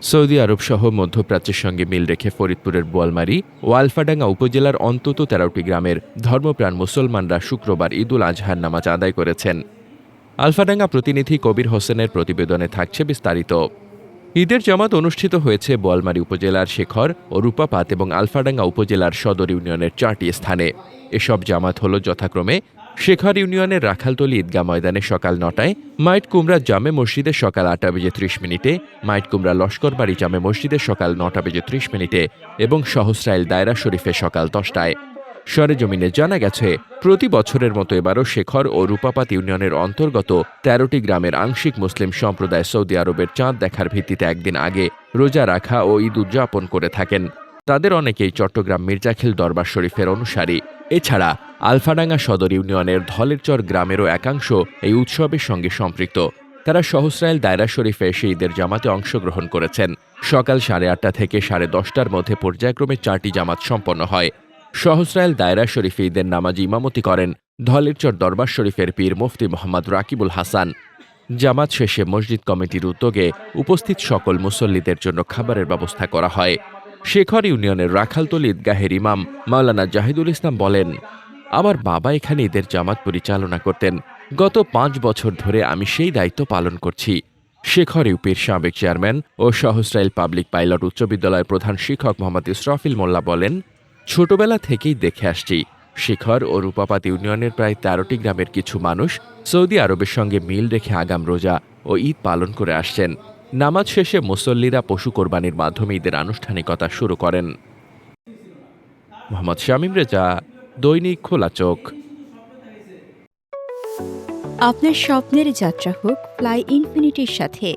Saudi আরব সহ মধ্যপ্রাচ্যের সঙ্গে মিল রেখে ফরিদপুরের বোয়ালমারী ও আলফাডাঙ্গা উপজেলার অন্তত ১৩টি গ্রামের ধর্মপ্রাণ মুসলমানরা শুক্রবার ঈদুল আজহার নামাজ আদায় করেছেন। আলফাডাঙ্গা প্রতিনিধি কবির হোসেনের প্রতিবেদনে থাকছে বিস্তারিত। ঈদের জামাত অনুষ্ঠিত হয়েছে বোয়ালমারী উপজেলার শেখর ও রূপাপাত এবং আলফাডাঙ্গা উপজেলার সদর ইউনিয়নের ৪টি স্থানে। এসব জামাত হল যথাক্রমে শেখর ইউনিয়নের রাখালতলী ঈদগাহ ময়দানে সকাল ৯টায়, মাইট কুমড়া জামে মসজিদে সকাল ৮টা বেজে ৩০ মিনিটে, মাইট কুমড়া লস্করবাড়ি জামে মসজিদে সকাল ৯টা বেজে ৩০ মিনিটে এবং সহস্রাইল দায়রা শরীফে সকাল ১০টায়। সরেজমিনে জানা গেছে, প্রতি বছরের মতো এবারও শেখর ও রূপাপাত ইউনিয়নের অন্তর্গত ১৩টি গ্রামের আংশিক মুসলিম সম্প্রদায় সৌদি আরবের চাঁদ দেখার ভিত্তিতে একদিন আগে রোজা রাখা ও ঈদ উদযাপন করে থাকেন। তাদের অনেকেই চট্টগ্রাম মির্জাখিল দরবার শরীফের অনুসারী। এছাড়া আলফাডাঙ্গা সদর ইউনিয়নের ধলেরচর গ্রামেরও একাংশ এই উৎসবের সঙ্গে সম্পৃক্ত। তারা সহস্রাইল দায়রা শরীফে এসে ঈদের জামাতে অংশগ্রহণ করেছেন। সকাল ৮:৩০ থেকে ১০:৩০টার মধ্যে পর্যায়ক্রমে ৪টি জামাত সম্পন্ন হয়। সহস্রাইল দায়রা শরীফে ঈদের নামাজে ইমামতি করেন ধলেরচর দরবার শরীফের পীর মুফতি মোহাম্মদ রাকিবুল হাসান। জামাত শেষে মসজিদ কমিটির উদ্যোগে উপস্থিত সকল মুসল্লিদের জন্য খাবারের ব্যবস্থা করা হয়। শেখর ইউনিয়নের রাখালতলী ঈদগাহের ইমাম মাওলানা জাহিদুল ইসলাম বলেন, আমার বাবা এখানে ঈদের জামাত পরিচালনা করতেন। গত ৫ বছর ধরে আমি সেই দায়িত্ব পালন করছি। শেখর ইউপির সাবেক চেয়ারম্যান ও সহস্রাইল পাবলিক পাইলট উচ্চ বিদ্যালয়ের প্রধান শিক্ষক মোহাম্মদ ইসরাফিল মোল্লা বলেন, ছোটবেলা থেকেই দেখে আসছি শেখর ও রূপাপাত ইউনিয়নের প্রায় ১৩টি গ্রামের কিছু মানুষ সৌদি আরবের সঙ্গে মিল রেখে আগাম রোজা ও ঈদ পালন করে আসছেন। নামাজ শেষে মুসল্লিরা পশু কোরবানির মাধ্যমে ঈদের আনুষ্ঠানিকতা শুরু করেন। মোহাম্মদ শামীম রেজা, দৈনিক খোলা চোখ। আপনার স্বপ্নের যাত্রা হোক ফ্লাই ইনফিনিটির সাথে।